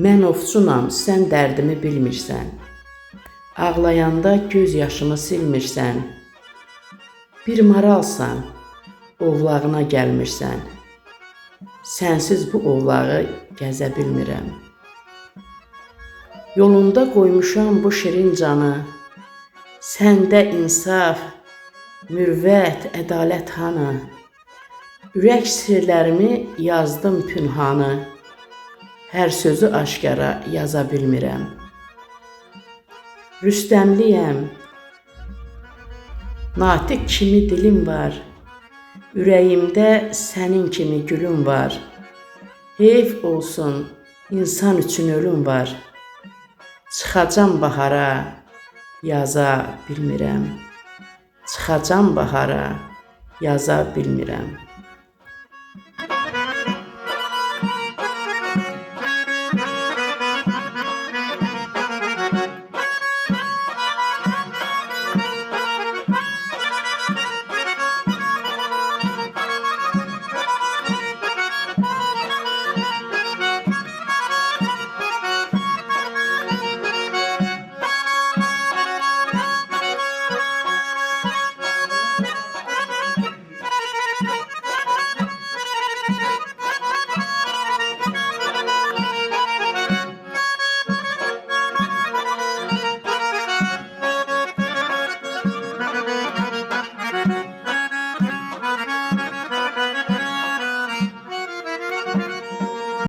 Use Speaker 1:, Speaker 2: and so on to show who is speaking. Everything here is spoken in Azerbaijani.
Speaker 1: Mən ovçunam, sən dərdimi bilmirsən. Ağlayanda göz yaşımı silmirsən. Bir maralsan, ovlağına gəlmirsən. Sənsiz bu ovlağı gəzə bilmirəm. Yolunda qoymuşam bu şirin canı. Səndə insaf, mürvət, ədalət hanı? Ürək sirlərimi yazdım pünhanı. Hər sözü aşkara yaza bilmirəm. Rüstəmliyəm, natiq kimi dilim var. Ürəyimdə sənin kimi gülüm var. Heyf olsun, insan üçün ölüm var. Çıxacam bahara, yaza bilmirəm. Çıxacam bahara, yaza bilmirəm.